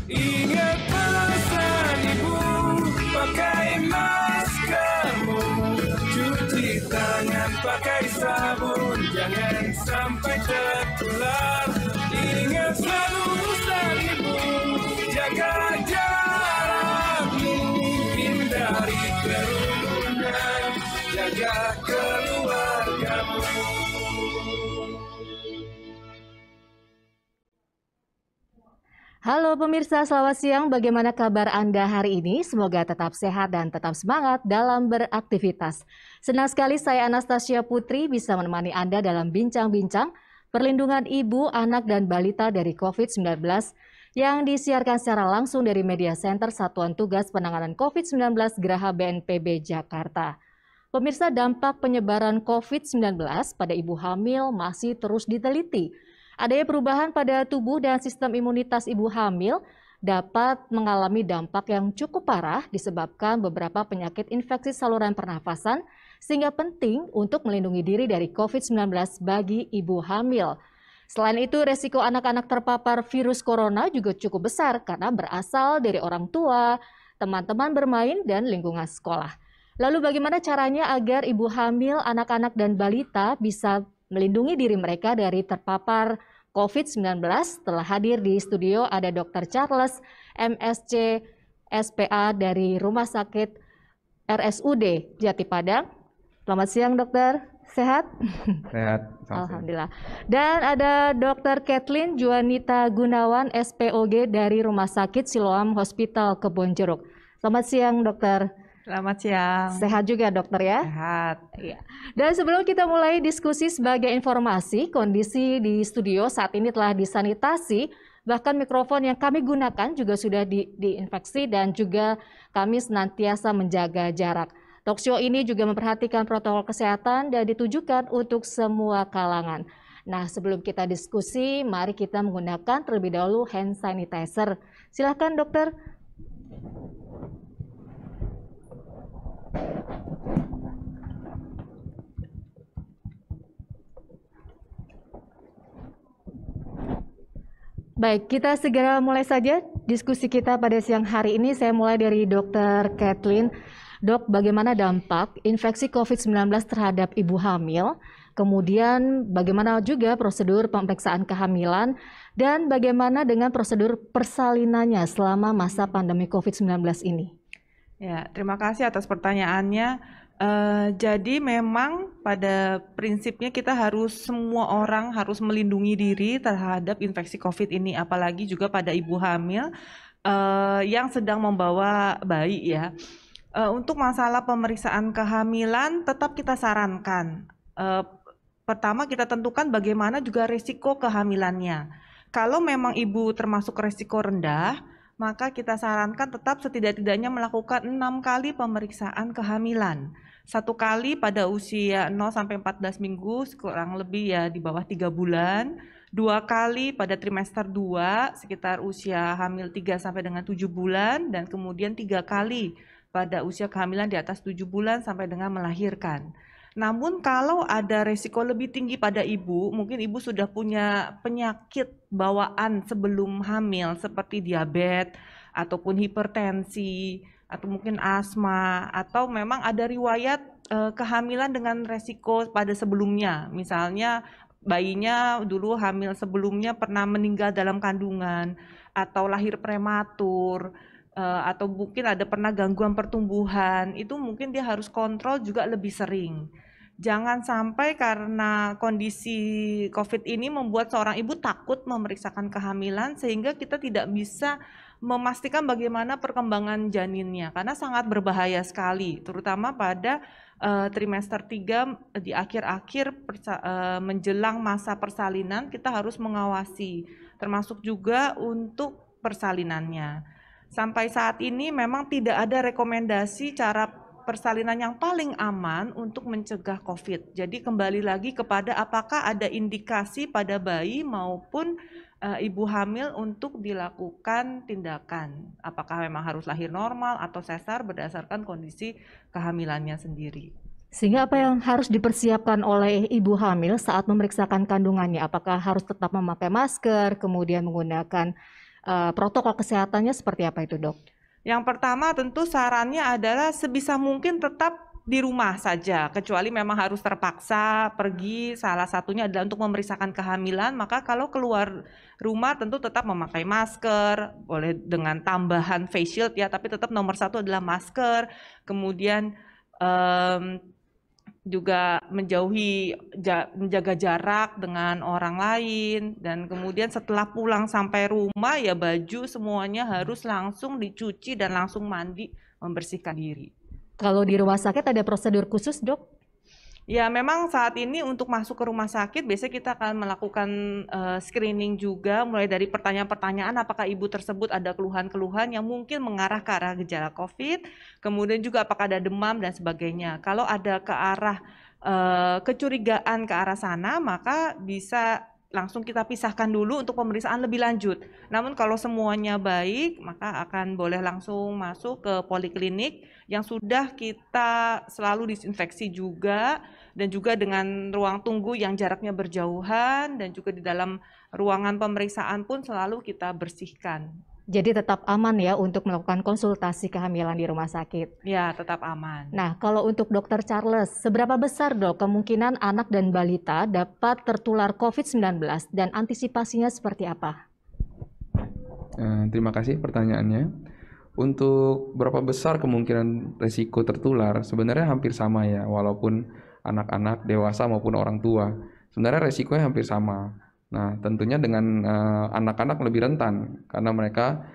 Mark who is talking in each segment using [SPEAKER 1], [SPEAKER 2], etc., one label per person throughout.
[SPEAKER 1] Ingat pesan ibu, pakai maskermu, cuci tangan pakai sabun, jangan sampai tertular. Ingat selalu pesan ibu, jaga jarakmu, hindari kerumunan, jaga keluargamu.
[SPEAKER 2] Halo pemirsa, selamat siang. Bagaimana kabar Anda hari ini? Semoga tetap sehat dan tetap semangat dalam beraktivitas. Senang sekali saya Anastasia Putri bisa menemani Anda dalam bincang-bincang perlindungan ibu, anak, dan balita dari COVID-19 yang disiarkan secara langsung dari Media Center Satuan Tugas Penanganan COVID-19 Geraha BNPB Jakarta. Pemirsa, dampak penyebaran COVID-19 pada ibu hamil masih terus diteliti. Adanya perubahan pada tubuh dan sistem imunitas ibu hamil dapat mengalami dampak yang cukup parah disebabkan beberapa penyakit infeksi saluran pernafasan, sehingga penting untuk melindungi diri dari COVID-19 bagi ibu hamil. Selain itu, resiko anak-anak terpapar virus corona juga cukup besar karena berasal dari orang tua, teman-teman bermain, dan lingkungan sekolah. Lalu bagaimana caranya agar ibu hamil, anak-anak, dan balita bisa melindungi diri mereka dari terpapar COVID-19? Telah hadir di studio ada Dr. Charles, MSc, SPA dari Rumah Sakit RSUD Jati Padang. Selamat siang dokter, sehat?
[SPEAKER 3] Sehat.
[SPEAKER 2] Alhamdulillah. Dan ada Dr. Kathleen Juanita Gunawan, SPOG dari Rumah Sakit Siloam Hospital Kebonjeruk. Selamat siang dokter.
[SPEAKER 4] Selamat siang.
[SPEAKER 2] Sehat juga dokter ya?
[SPEAKER 4] Sehat.
[SPEAKER 2] Iya. Dan sebelum kita mulai diskusi, sebagai informasi, kondisi di studio saat ini telah disanitasi, bahkan mikrofon yang kami gunakan juga sudah diinfeksi dan juga kami senantiasa menjaga jarak. Talkshow ini juga memperhatikan protokol kesehatan dan ditujukan untuk semua kalangan. Nah, sebelum kita diskusi, mari kita menggunakan terlebih dahulu hand sanitizer. Silakan dokter. Baik, kita segera mulai saja diskusi kita pada siang hari ini. Saya mulai dari Dr. Kathleen. Dok, bagaimana dampak infeksi COVID-19 terhadap ibu hamil? Kemudian bagaimana juga prosedur pemeriksaan kehamilan? Dan bagaimana dengan prosedur persalinannya selama masa pandemi COVID-19 ini?
[SPEAKER 4] Ya, terima kasih atas pertanyaannya. Jadi memang pada prinsipnya kita semua orang harus melindungi diri terhadap infeksi COVID ini, apalagi juga pada ibu hamil yang sedang membawa bayi ya. Untuk masalah pemeriksaan kehamilan tetap kita sarankan. Pertama kita tentukan bagaimana juga risiko kehamilannya. Kalau memang ibu termasuk risiko rendah, maka kita sarankan tetap setidak-tidaknya melakukan 6 kali pemeriksaan kehamilan. 1 kali pada usia 0 sampai 14 minggu, kurang lebih ya di bawah 3 bulan. 2 kali pada trimester 2, sekitar usia hamil 3 sampai dengan 7 bulan. Dan kemudian 3 kali pada usia kehamilan di atas 7 bulan sampai dengan melahirkan. Namun kalau ada resiko lebih tinggi pada ibu, mungkin ibu sudah punya penyakit bawaan sebelum hamil seperti diabetes ataupun hipertensi atau mungkin asma, atau memang ada riwayat kehamilan dengan resiko pada sebelumnya. Misalnya bayinya dulu hamil sebelumnya pernah meninggal dalam kandungan atau lahir prematur, atau mungkin ada pernah gangguan pertumbuhan, itu mungkin dia harus kontrol juga lebih sering. Jangan sampai karena kondisi COVID ini membuat seorang ibu takut memeriksakan kehamilan sehingga kita tidak bisa memastikan bagaimana perkembangan janinnya, karena sangat berbahaya sekali, terutama pada trimester 3 di akhir-akhir menjelang masa persalinan. Kita harus mengawasi, termasuk juga untuk persalinannya. Sampai saat ini memang tidak ada rekomendasi cara persalinan yang paling aman untuk mencegah COVID. Jadi kembali lagi kepada apakah ada indikasi pada bayi maupun ibu hamil untuk dilakukan tindakan. Apakah memang harus lahir normal atau sesar berdasarkan kondisi kehamilannya sendiri.
[SPEAKER 2] Sehingga apa yang harus dipersiapkan oleh ibu hamil saat memeriksakan kandungannya? Apakah harus tetap memakai masker, kemudian menggunakan protokol kesehatannya seperti apa itu, Dok?
[SPEAKER 4] Yang pertama tentu sarannya adalah sebisa mungkin tetap di rumah saja, kecuali memang harus terpaksa pergi, salah satunya adalah untuk memeriksakan kehamilan, maka kalau keluar rumah tentu tetap memakai masker, boleh dengan tambahan face shield ya, tapi tetap nomor satu adalah masker, kemudian juga menjaga jarak dengan orang lain, dan kemudian setelah pulang sampai rumah ya baju semuanya harus langsung dicuci dan langsung mandi, membersihkan diri.
[SPEAKER 2] Kalau di rumah sakit ada prosedur khusus, Dok?
[SPEAKER 4] Ya, memang saat ini untuk masuk ke rumah sakit biasanya kita akan melakukan screening juga, mulai dari pertanyaan-pertanyaan apakah ibu tersebut ada keluhan-keluhan yang mungkin mengarah ke arah gejala COVID, kemudian juga apakah ada demam dan sebagainya. Kalau ada ke arah kecurigaan ke arah sana, maka bisa langsung kita pisahkan dulu untuk pemeriksaan lebih lanjut. Namun kalau semuanya baik, maka akan boleh langsung masuk ke poliklinik yang sudah kita selalu disinfeksi juga, dan juga dengan ruang tunggu yang jaraknya berjauhan, dan juga di dalam ruangan pemeriksaan pun selalu kita bersihkan.
[SPEAKER 2] Jadi tetap aman ya untuk melakukan konsultasi kehamilan di rumah sakit.
[SPEAKER 4] Ya, tetap aman.
[SPEAKER 2] Nah, kalau untuk Dokter Charles, seberapa besar, Dok, kemungkinan anak dan balita dapat tertular COVID-19 dan antisipasinya seperti apa?
[SPEAKER 3] Terima kasih pertanyaannya. Untuk berapa besar kemungkinan risiko tertular, sebenarnya hampir sama ya, walaupun anak-anak, dewasa maupun orang tua. Sebenarnya risikonya hampir sama. Nah, tentunya dengan anak-anak lebih rentan karena mereka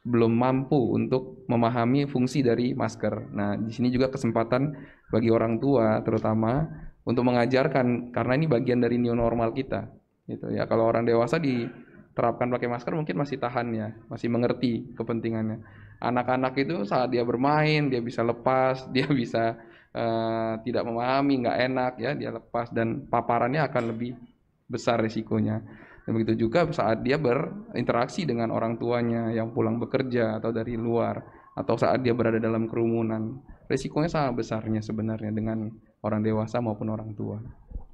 [SPEAKER 3] belum mampu untuk memahami fungsi dari masker. Nah, di sini juga kesempatan bagi orang tua terutama untuk mengajarkan, karena ini bagian dari new normal kita. Gitu ya. Kalau orang dewasa diterapkan pakai masker mungkin masih tahan ya, masih mengerti kepentingannya. Anak-anak itu saat dia bermain, dia bisa lepas, dia bisa tidak memahami, nggak enak ya, dia lepas dan paparannya akan lebih besar risikonya. Dan begitu juga saat dia berinteraksi dengan orang tuanya yang pulang bekerja atau dari luar, atau saat dia berada dalam kerumunan, risikonya sangat besarnya sebenarnya dengan orang dewasa maupun orang tua.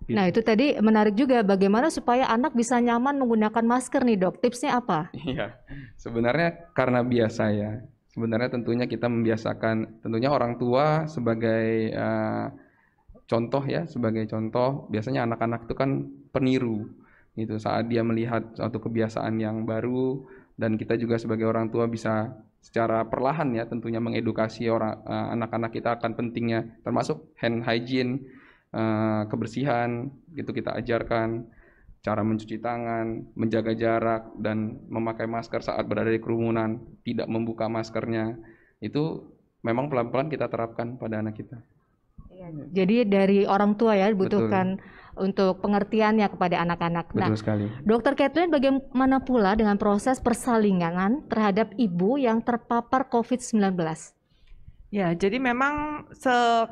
[SPEAKER 3] Gitu.
[SPEAKER 2] Nah, itu tadi menarik juga, bagaimana supaya anak bisa nyaman menggunakan masker nih, Dok? Tipsnya apa?
[SPEAKER 3] Iya, sebenarnya karena biasa ya. Sebenarnya tentunya kita membiasakan, tentunya orang tua sebagai contoh ya, sebagai contoh, biasanya anak-anak itu kan peniru gitu. Saat dia melihat suatu kebiasaan yang baru, dan kita juga sebagai orang tua bisa secara perlahan ya tentunya mengedukasi anak-anak kita akan pentingnya, termasuk hand hygiene, kebersihan gitu, kita ajarkan cara mencuci tangan, menjaga jarak, dan memakai masker saat berada di kerumunan, tidak membuka maskernya. Itu memang pelan-pelan kita terapkan pada anak kita.
[SPEAKER 2] Jadi dari orang tua ya dibutuhkan untuk pengertiannya kepada anak-anak.
[SPEAKER 3] Betul sekali.
[SPEAKER 2] Dokter Kathleen, bagaimana pula dengan proses persalinan terhadap ibu yang terpapar COVID-19?
[SPEAKER 4] Ya, jadi memang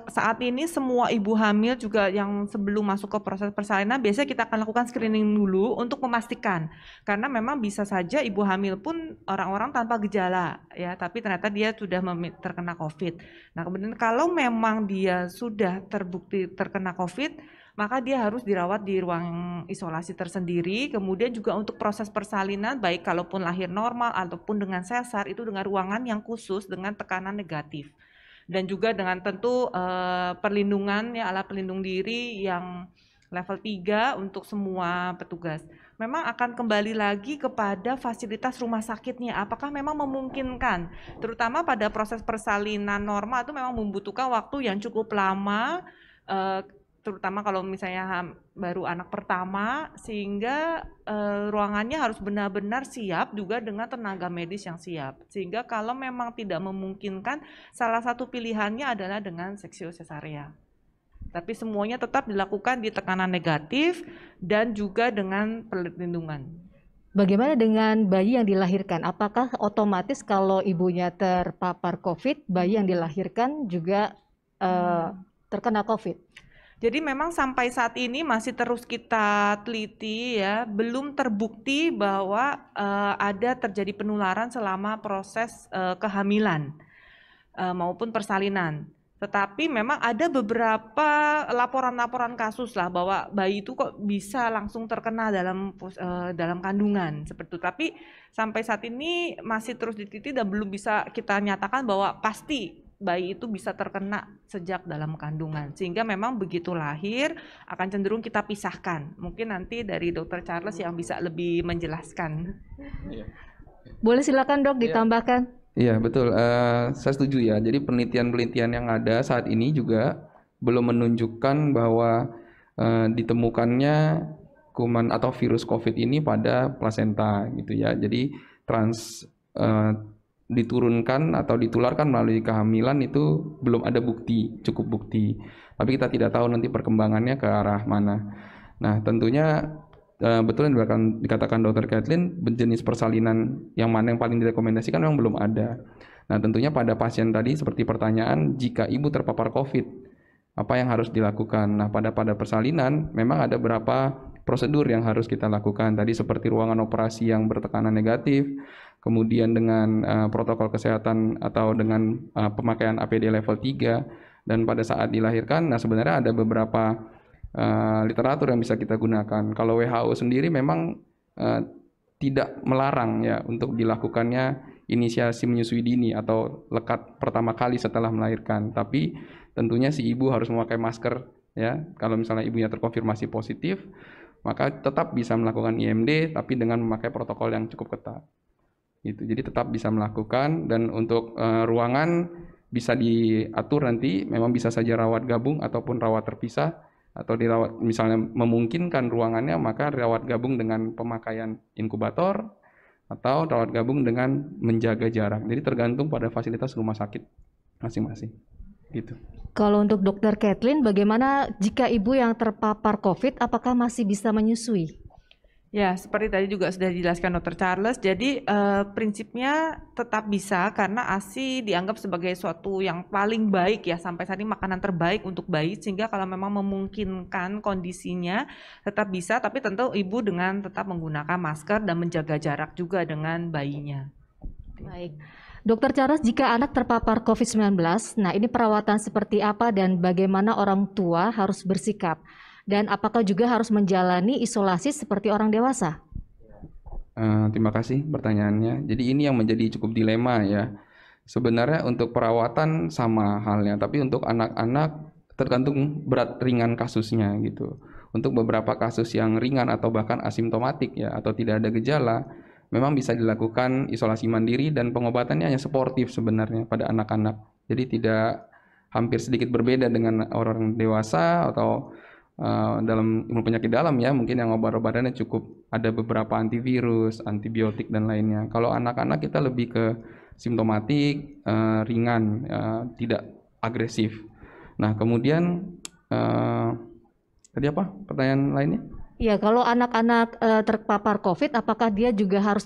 [SPEAKER 4] saat ini semua ibu hamil juga yang sebelum masuk ke proses persalinan biasanya kita akan lakukan screening dulu untuk memastikan, karena memang bisa saja ibu hamil pun orang-orang tanpa gejala ya, tapi ternyata dia sudah terkena COVID. Nah, kemudian kalau memang dia sudah terbukti terkena COVID, maka dia harus dirawat di ruang isolasi tersendiri. Kemudian juga untuk proses persalinan, baik kalaupun lahir normal ataupun dengan sesar, itu dengan ruangan yang khusus dengan tekanan negatif. Dan juga dengan tentu perlindungan ya, alat pelindung diri yang level 3 untuk semua petugas. Memang akan kembali lagi kepada fasilitas rumah sakitnya, apakah memang memungkinkan, terutama pada proses persalinan normal itu memang membutuhkan waktu yang cukup lama, terutama kalau misalnya baru anak pertama, sehingga ruangannya harus benar-benar siap juga dengan tenaga medis yang siap. Sehingga kalau memang tidak memungkinkan, salah satu pilihannya adalah dengan seksio sesarea. Tapi semuanya tetap dilakukan di tekanan negatif dan juga dengan perlindungan.
[SPEAKER 2] Bagaimana dengan bayi yang dilahirkan? Apakah otomatis kalau ibunya terpapar COVID, bayi yang dilahirkan juga terkena COVID?
[SPEAKER 4] Jadi memang sampai saat ini masih terus kita teliti ya, belum terbukti bahwa ada terjadi penularan selama proses kehamilan maupun persalinan. Tetapi memang ada beberapa laporan-laporan kasus lah bahwa bayi itu kok bisa langsung terkena dalam kandungan seperti itu. Tapi sampai saat ini masih terus diteliti dan belum bisa kita nyatakan bahwa pasti bayi itu bisa terkena sejak dalam kandungan. Sehingga memang begitu lahir akan cenderung kita pisahkan. Mungkin nanti dari Dr. Charles yang bisa lebih menjelaskan.
[SPEAKER 2] Boleh silakan dok ditambahkan.
[SPEAKER 3] Iya betul, saya setuju ya. Jadi penelitian-penelitian yang ada saat ini juga belum menunjukkan bahwa ditemukannya kuman atau virus COVID ini pada plasenta gitu ya. Jadi diturunkan atau ditularkan melalui kehamilan itu belum ada bukti, cukup bukti. Tapi kita tidak tahu nanti perkembangannya ke arah mana. Nah tentunya betul yang dikatakan Dr. Kathleen, jenis persalinan yang mana yang paling direkomendasikan memang belum ada. Nah tentunya pada pasien tadi seperti pertanyaan, jika ibu terpapar COVID, apa yang harus dilakukan? Nah pada persalinan memang ada beberapa prosedur yang harus kita lakukan. Tadi seperti ruangan operasi yang bertekanan negatif, kemudian dengan protokol kesehatan atau dengan pemakaian APD level 3, dan pada saat dilahirkan, nah sebenarnya ada beberapa literatur yang bisa kita gunakan. Kalau WHO sendiri memang tidak melarang ya untuk dilakukannya inisiasi menyusui dini atau lekat pertama kali setelah melahirkan. Tapi tentunya si ibu harus memakai masker ya. Kalau misalnya ibunya terkonfirmasi positif, maka tetap bisa melakukan IMD tapi dengan memakai protokol yang cukup ketat. Gitu. Jadi tetap bisa melakukan, dan untuk ruangan bisa diatur nanti, memang bisa saja rawat gabung ataupun rawat terpisah. Atau dirawat misalnya memungkinkan ruangannya, maka rawat gabung dengan pemakaian inkubator atau rawat gabung dengan menjaga jarak. Jadi tergantung pada fasilitas rumah sakit masing-masing gitu.
[SPEAKER 2] Kalau untuk Dr. Kathleen, bagaimana jika ibu yang terpapar COVID apakah masih bisa menyusui?
[SPEAKER 4] Ya, seperti tadi juga sudah dijelaskan Dr. Charles, jadi prinsipnya tetap bisa karena ASI dianggap sebagai suatu yang paling baik ya, sampai saat ini makanan terbaik untuk bayi, sehingga kalau memang memungkinkan kondisinya tetap bisa, tapi tentu ibu dengan tetap menggunakan masker dan menjaga jarak juga dengan bayinya.
[SPEAKER 2] Baik. Dr. Charles, jika anak terpapar COVID-19, nah ini perawatan seperti apa dan bagaimana orang tua harus bersikap? Dan apakah juga harus menjalani isolasi seperti orang dewasa?
[SPEAKER 3] Terima kasih pertanyaannya. Jadi ini yang menjadi cukup dilema ya. Sebenarnya untuk perawatan sama halnya, tapi untuk anak-anak tergantung berat ringan kasusnya gitu. Untuk beberapa kasus yang ringan atau bahkan asimptomatik ya, atau tidak ada gejala, memang bisa dilakukan isolasi mandiri dan pengobatannya hanya suportif sebenarnya pada anak-anak. Jadi tidak hampir sedikit berbeda dengan orang dewasa atau dalam ilmu penyakit dalam ya, mungkin yang obat-obatannya cukup ada beberapa antivirus, antibiotik dan lainnya. Kalau anak-anak kita lebih ke simptomatik, ringan, tidak agresif. Nah kemudian tadi apa pertanyaan lainnya?
[SPEAKER 2] Ya, kalau anak-anak terpapar COVID, apakah dia juga harus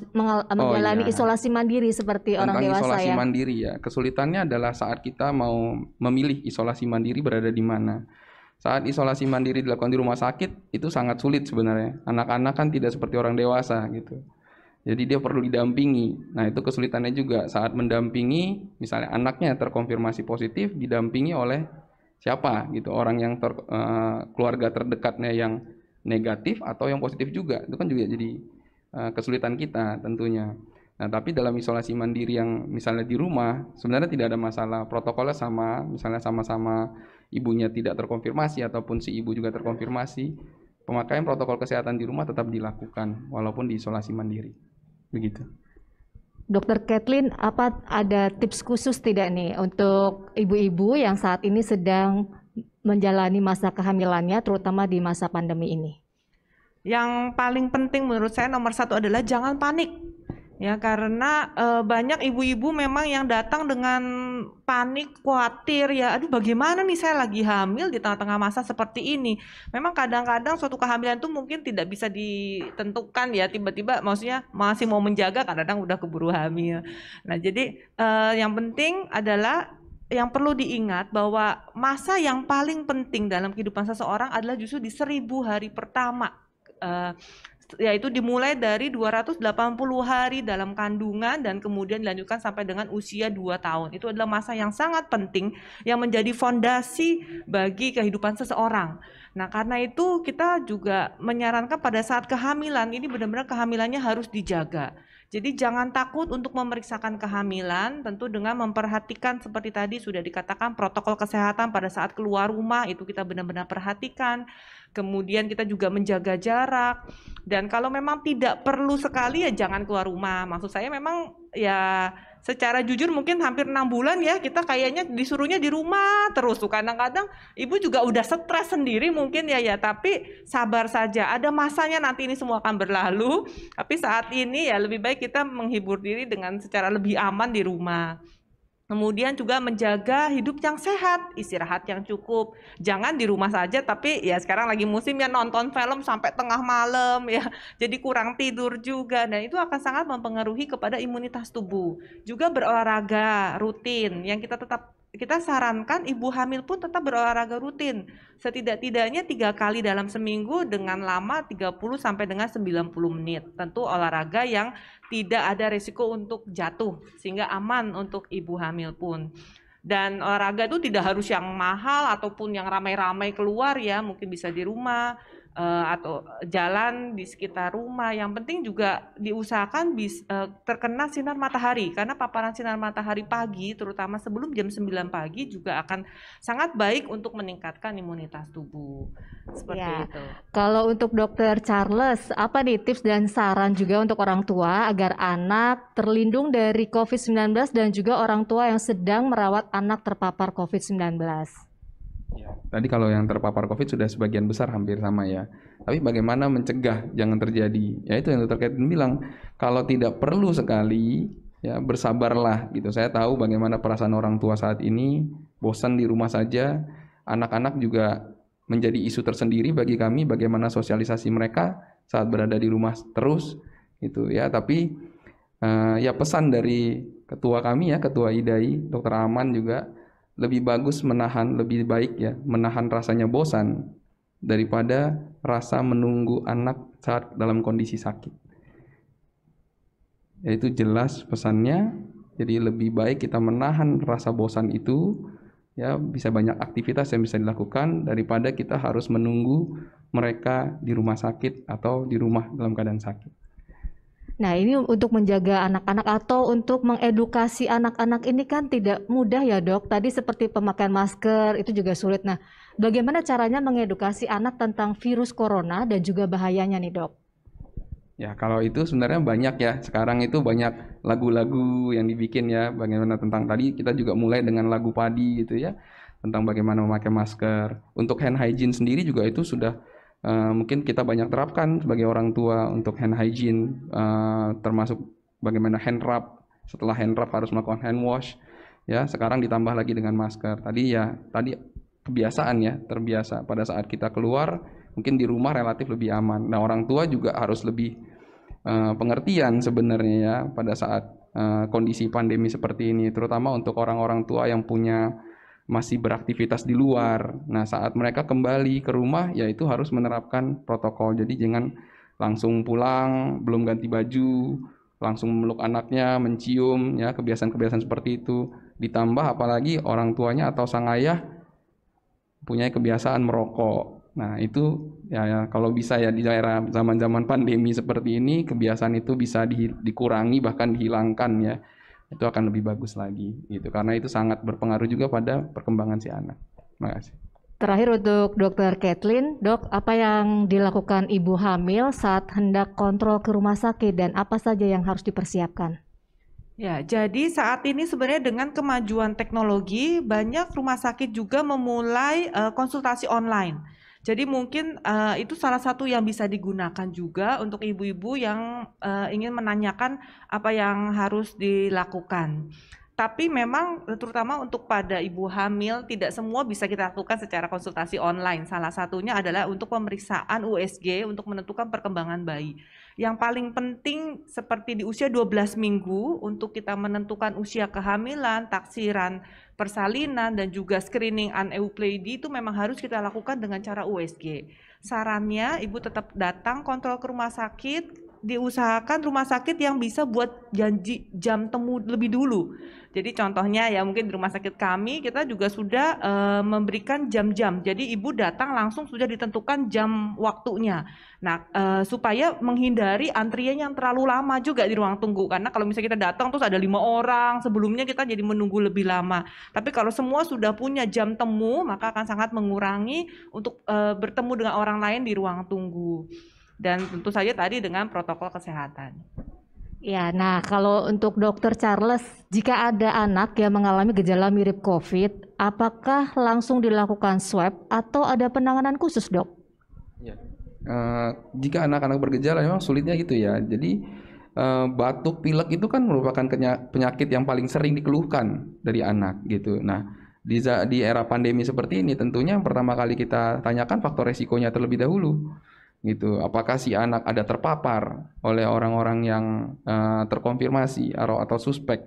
[SPEAKER 2] menjalani isolasi mandiri seperti orang dewasa ya?
[SPEAKER 3] Tentang isolasi mandiri ya, kesulitannya adalah saat kita mau memilih isolasi mandiri berada di mana. Saat isolasi mandiri dilakukan di rumah sakit itu sangat sulit sebenarnya. Anak-anak kan tidak seperti orang dewasa gitu. Jadi dia perlu didampingi. Nah itu kesulitannya juga saat mendampingi, misalnya anaknya terkonfirmasi positif, didampingi oleh siapa gitu, orang yang keluarga terdekatnya yang negatif atau yang positif juga. Itu kan juga jadi kesulitan kita tentunya. Nah tapi dalam isolasi mandiri yang misalnya di rumah sebenarnya tidak ada masalah, protokolnya sama, misalnya sama-sama ibunya tidak terkonfirmasi ataupun si ibu juga terkonfirmasi, pemakaian protokol kesehatan di rumah tetap dilakukan walaupun di isolasi mandiri. Begitu.
[SPEAKER 2] Dr. Kathleen, apa ada tips khusus tidak nih untuk ibu-ibu yang saat ini sedang menjalani masa kehamilannya terutama di masa pandemi ini?
[SPEAKER 4] Yang paling penting menurut saya nomor satu adalah jangan panik. Ya, karena banyak ibu-ibu memang yang datang dengan panik, khawatir ya, aduh bagaimana nih saya lagi hamil di tengah-tengah masa seperti ini. Memang kadang-kadang suatu kehamilan itu mungkin tidak bisa ditentukan ya, tiba-tiba maksudnya masih mau menjaga, kadang-kadang udah keburu hamil. Nah jadi yang penting adalah yang perlu diingat bahwa masa yang paling penting dalam kehidupan seseorang adalah justru di 1000 hari pertama yaitu dimulai dari 280 hari dalam kandungan dan kemudian dilanjutkan sampai dengan usia 2 tahun. Itu adalah masa yang sangat penting yang menjadi fondasi bagi kehidupan seseorang. Nah, karena itu kita juga menyarankan pada saat kehamilan ini benar-benar kehamilannya harus dijaga. Jadi jangan takut untuk memeriksakan kehamilan, tentu dengan memperhatikan seperti tadi sudah dikatakan protokol kesehatan pada saat keluar rumah itu kita benar-benar perhatikan. Kemudian kita juga menjaga jarak, dan kalau memang tidak perlu sekali ya jangan keluar rumah. Maksud saya memang ya secara jujur mungkin hampir 6 bulan ya kita kayaknya disuruhnya di rumah terus tuh. Kadang-kadang ibu juga udah stres sendiri mungkin ya, tapi sabar saja, ada masanya nanti ini semua akan berlalu. Tapi saat ini ya lebih baik kita menghibur diri dengan secara lebih aman di rumah. Kemudian juga menjaga hidup yang sehat, istirahat yang cukup. Jangan di rumah saja, tapi ya sekarang lagi musim ya nonton film sampai tengah malam ya. Jadi kurang tidur juga, dan itu akan sangat mempengaruhi kepada imunitas tubuh. Juga berolahraga rutin, yang kita sarankan ibu hamil pun tetap berolahraga rutin. Setidak-tidaknya 3 kali dalam seminggu dengan lama 30 sampai dengan 90 menit. Tentu olahraga yang tidak ada risiko untuk jatuh sehingga aman untuk ibu hamil pun. Dan olahraga itu tidak harus yang mahal ataupun yang ramai-ramai keluar ya, mungkin bisa di rumah atau jalan di sekitar rumah. Yang penting juga diusahakan terkena sinar matahari, karena paparan sinar matahari pagi terutama sebelum jam 9 pagi juga akan sangat baik untuk meningkatkan imunitas tubuh. Seperti itu.
[SPEAKER 2] Kalau untuk Dokter Charles, apa nih tips dan saran juga untuk orang tua agar anak terlindung dari COVID-19 dan juga orang tua yang sedang merawat anak terpapar COVID-19?
[SPEAKER 3] Ya, tadi kalau yang terpapar COVID sudah sebagian besar hampir sama ya. Tapi bagaimana mencegah jangan terjadi? Ya itu yang Dr. Kathleen bilang. Kalau tidak perlu sekali, ya bersabarlah gitu. Saya tahu bagaimana perasaan orang tua saat ini, bosan di rumah saja. Anak-anak juga menjadi isu tersendiri bagi kami. Bagaimana sosialisasi mereka saat berada di rumah terus, gitu ya. Tapi ya pesan dari ketua kami ya, Ketua IDAI, Dr. Aman juga. Lebih bagus lebih baik ya, menahan rasanya bosan daripada rasa menunggu anak saat dalam kondisi sakit. Yaitu jelas pesannya, jadi lebih baik kita menahan rasa bosan itu, ya bisa banyak aktivitas yang bisa dilakukan daripada kita harus menunggu mereka di rumah sakit atau di rumah dalam keadaan sakit.
[SPEAKER 2] Nah, ini untuk menjaga anak-anak atau untuk mengedukasi anak-anak ini kan tidak mudah ya dok. Tadi seperti pemakaian masker itu juga sulit. Nah, bagaimana caranya mengedukasi anak tentang virus corona dan juga bahayanya nih dok?
[SPEAKER 3] Ya kalau itu sebenarnya banyak ya. Sekarang itu banyak lagu-lagu yang dibikin ya. Bagaimana tentang tadi kita juga mulai dengan lagu padi gitu ya. Tentang bagaimana memakai masker. Untuk hand hygiene sendiri juga itu sudah mungkin kita banyak terapkan sebagai orang tua untuk hand hygiene, termasuk bagaimana hand rub, setelah hand rub harus melakukan hand wash ya. Sekarang ditambah lagi dengan masker. Tadi kebiasaan ya, terbiasa pada saat kita keluar mungkin di rumah relatif lebih aman. Nah orang tua juga harus lebih pengertian sebenarnya ya pada saat kondisi pandemi seperti ini, terutama untuk orang-orang tua yang masih beraktivitas di luar. Nah, saat mereka kembali ke rumah, ya itu harus menerapkan protokol. Jadi jangan langsung pulang, belum ganti baju, langsung memeluk anaknya, mencium, ya kebiasaan-kebiasaan seperti itu. Ditambah apalagi orang tuanya atau sang ayah punya kebiasaan merokok. Nah, itu ya kalau bisa ya di daerah zaman-zaman pandemi seperti ini, kebiasaan itu bisa dikurangi bahkan dihilangkan ya. Itu akan lebih bagus lagi gitu, karena itu sangat berpengaruh juga pada perkembangan si anak. Terima kasih.
[SPEAKER 2] Terakhir untuk Dr. Kathleen, dok, apa yang dilakukan ibu hamil saat hendak kontrol ke rumah sakit dan apa saja yang harus dipersiapkan?
[SPEAKER 4] Ya, jadi saat ini sebenarnya dengan kemajuan teknologi, banyak rumah sakit juga memulai konsultasi online. Jadi mungkin itu salah satu yang bisa digunakan juga untuk ibu-ibu yang ingin menanyakan apa yang harus dilakukan. Tapi memang terutama untuk pada ibu hamil tidak semua bisa kita lakukan secara konsultasi online. Salah satunya adalah untuk pemeriksaan USG untuk menentukan perkembangan bayi. Yang paling penting seperti di usia 12 minggu untuk kita menentukan usia kehamilan, taksiran, persalinan dan juga screening aneuploidy itu memang harus kita lakukan dengan cara USG. Sarannya ibu tetap datang kontrol ke rumah sakit, diusahakan rumah sakit yang bisa buat janji jam temu lebih dulu. Jadi contohnya ya mungkin di rumah sakit kami kita juga sudah memberikan jam-jam. Jadi ibu datang langsung sudah ditentukan jam waktunya. Nah supaya menghindari antrian yang terlalu lama juga di ruang tunggu. Karena kalau misalnya kita datang terus ada 5 orang, sebelumnya kita jadi menunggu lebih lama. Tapi kalau semua sudah punya jam temu maka akan sangat mengurangi untuk bertemu dengan orang lain di ruang tunggu. Dan tentu saja tadi dengan protokol kesehatan.
[SPEAKER 2] Ya, nah kalau untuk Dokter Charles, jika ada anak yang mengalami gejala mirip COVID, apakah langsung dilakukan swab atau ada penanganan khusus, Dok?
[SPEAKER 3] Ya. Jika anak-anak bergejala memang sulitnya gitu ya. Jadi batuk pilek itu kan merupakan penyakit yang paling sering dikeluhkan dari anak gitu. Nah, di era pandemi seperti ini tentunya yang pertama kali kita tanyakan faktor resikonya terlebih dahulu. Gitu. Apakah si anak ada terpapar oleh orang-orang yang terkonfirmasi atau suspek?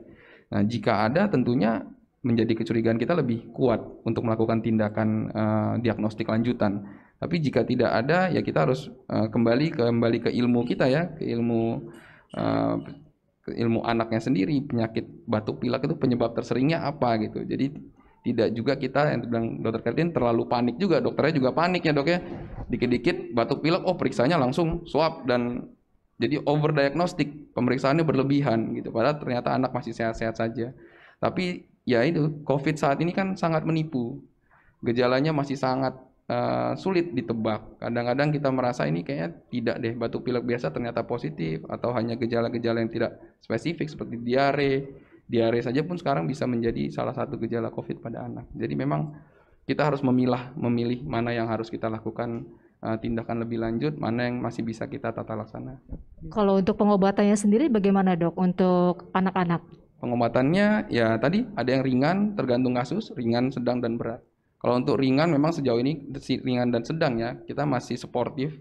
[SPEAKER 3] Nah, jika ada, tentunya menjadi kecurigaan kita lebih kuat untuk melakukan tindakan diagnostik lanjutan. Tapi jika tidak ada, ya kita harus kembali ke ilmu kita ya, ke ilmu anaknya sendiri. Penyakit batuk pilek itu penyebab terseringnya apa gitu. Jadi tidak juga kita yang bilang Dokter Kathleen terlalu panik juga, dokternya juga panik ya dok ya, dikit-dikit batuk pilek periksanya langsung swab dan jadi over diagnostik, pemeriksaannya berlebihan gitu, padahal ternyata anak masih sehat-sehat saja. Tapi ya itu COVID saat ini kan sangat menipu, gejalanya masih sangat sulit ditebak. Kadang-kadang kita merasa ini kayaknya tidak deh, batuk pilek biasa ternyata positif, atau hanya gejala-gejala yang tidak spesifik seperti diare saja pun sekarang bisa menjadi salah satu gejala COVID pada anak. Jadi memang kita harus memilih mana yang harus kita lakukan tindakan lebih lanjut, mana yang masih bisa kita tata laksana.
[SPEAKER 2] Kalau untuk pengobatannya sendiri bagaimana dok untuk anak-anak?
[SPEAKER 3] Pengobatannya ya tadi ada yang ringan, tergantung kasus, ringan, sedang, dan berat. Kalau untuk ringan memang sejauh ini ringan dan sedang ya, kita masih suportif.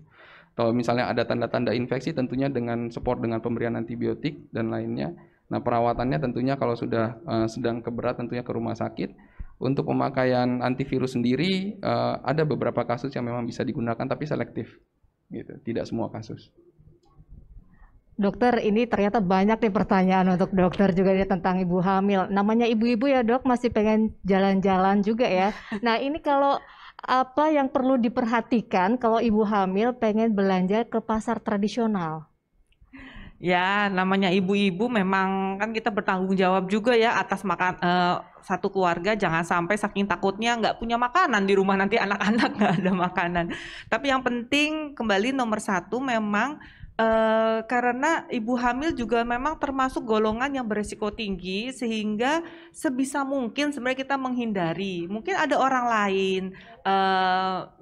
[SPEAKER 3] Kalau misalnya ada tanda-tanda infeksi tentunya dengan support dengan pemberian antibiotik dan lainnya. Nah perawatannya tentunya kalau sudah sedang ke berat tentunya ke rumah sakit. Untuk pemakaian antivirus sendiri ada beberapa kasus yang memang bisa digunakan tapi selektif, gitu. Tidak semua kasus.
[SPEAKER 2] Dokter, ini ternyata banyak nih pertanyaan untuk dokter juga nih tentang ibu hamil. Namanya ibu-ibu ya dok, masih pengen jalan-jalan juga ya. Nah ini kalau apa yang perlu diperhatikan kalau ibu hamil pengen belanja ke pasar tradisional?
[SPEAKER 4] Ya, namanya ibu-ibu memang kan kita bertanggung jawab juga ya atas satu keluarga, jangan sampai saking takutnya nggak punya makanan di rumah nanti anak-anak nggak ada makanan. Tapi yang penting kembali nomor satu memang karena ibu hamil juga memang termasuk golongan yang berisiko tinggi sehingga sebisa mungkin sebenarnya kita menghindari. Mungkin ada orang lain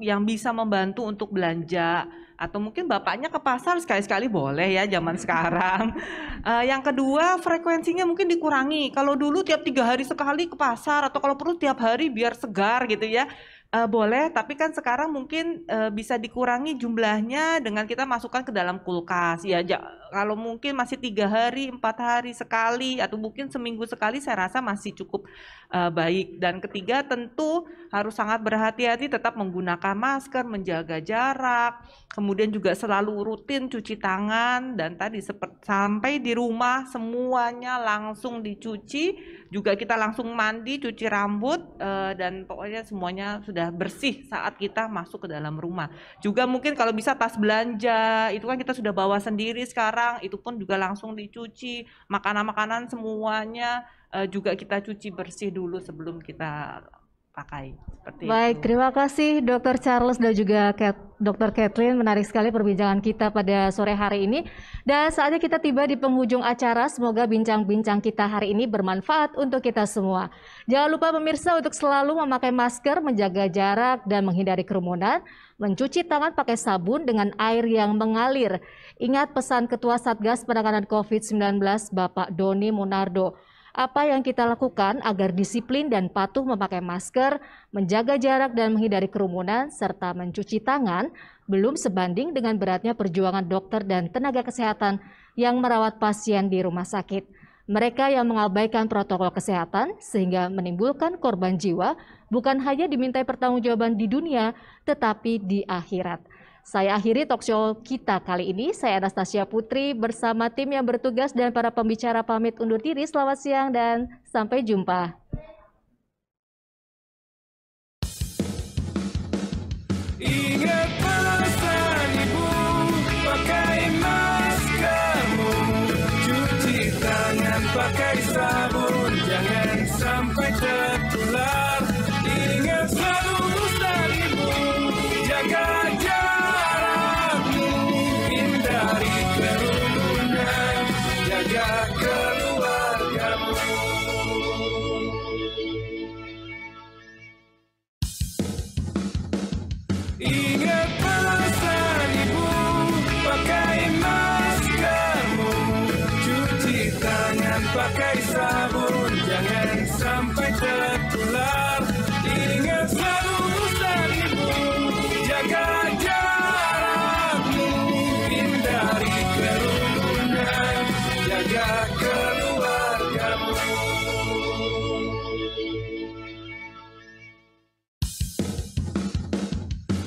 [SPEAKER 4] yang bisa membantu untuk belanja. Atau mungkin bapaknya ke pasar sekali-sekali boleh ya zaman sekarang. Yang kedua frekuensinya mungkin dikurangi. Kalau dulu tiap 3 hari sekali ke pasar atau kalau perlu tiap hari biar segar gitu ya. Boleh, tapi kan sekarang mungkin bisa dikurangi jumlahnya dengan kita masukkan ke dalam kulkas. Ya, kalau mungkin masih 3 hari, 4 hari sekali, atau mungkin seminggu sekali, saya rasa masih cukup baik. Dan ketiga tentu harus sangat berhati-hati tetap menggunakan masker, menjaga jarak, kemudian juga selalu rutin cuci tangan, dan tadi sampai di rumah semuanya langsung dicuci, juga kita langsung mandi, cuci rambut, dan pokoknya semuanya sudah bersih saat kita masuk ke dalam rumah. Juga mungkin kalau bisa tas belanja, itu kan kita sudah bawa sendiri sekarang, itu pun juga langsung dicuci, makanan-makanan semuanya juga kita cuci bersih dulu sebelum kita pakai. Seperti
[SPEAKER 2] Baik,
[SPEAKER 4] itu.
[SPEAKER 2] terima kasih Dr. Charles dan juga Dr. Kathleen. Menarik sekali perbincangan kita pada sore hari ini. Dan saatnya kita tiba di penghujung acara. Semoga bincang-bincang kita hari ini bermanfaat untuk kita semua. Jangan lupa pemirsa untuk selalu memakai masker, menjaga jarak, dan menghindari kerumunan. Mencuci tangan pakai sabun dengan air yang mengalir. Ingat pesan Ketua Satgas Penanganan COVID-19 Bapak Doni Monardo. Apa yang kita lakukan agar disiplin dan patuh memakai masker, menjaga jarak dan menghindari kerumunan, serta mencuci tangan belum sebanding dengan beratnya perjuangan dokter dan tenaga kesehatan yang merawat pasien di rumah sakit. Mereka yang mengabaikan protokol kesehatan sehingga menimbulkan korban jiwa bukan hanya dimintai pertanggungjawaban di dunia, tetapi di akhirat. Saya akhiri talkshow kita kali ini. Saya Anastasia Putri bersama tim yang bertugas dan para pembicara pamit undur diri. Selamat siang dan sampai jumpa.
[SPEAKER 1] Ingat pesan ibu, pakai maskermu, cuci tangan pakai sabun, jangan sampai tertular. Ingat selalu pesan ibu, jaga jarakmu, hindari kerumunan, jaga keluargamu. Ingat pesan ibu, pakai maskermu, cuci tangan pakai sabun, jangan sampai tertular. Ingat selalu pesan ibu, jaga jarakmu, hindari kerumunan, jaga keluargamu.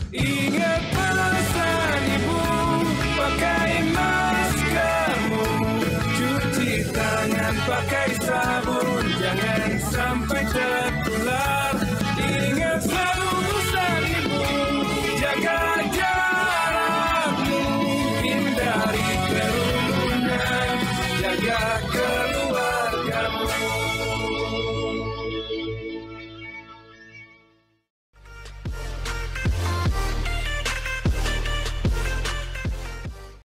[SPEAKER 1] Ingat pesan ibu, pakai maskermu, cuci tangan pakai sabun, jangan sampai tertular.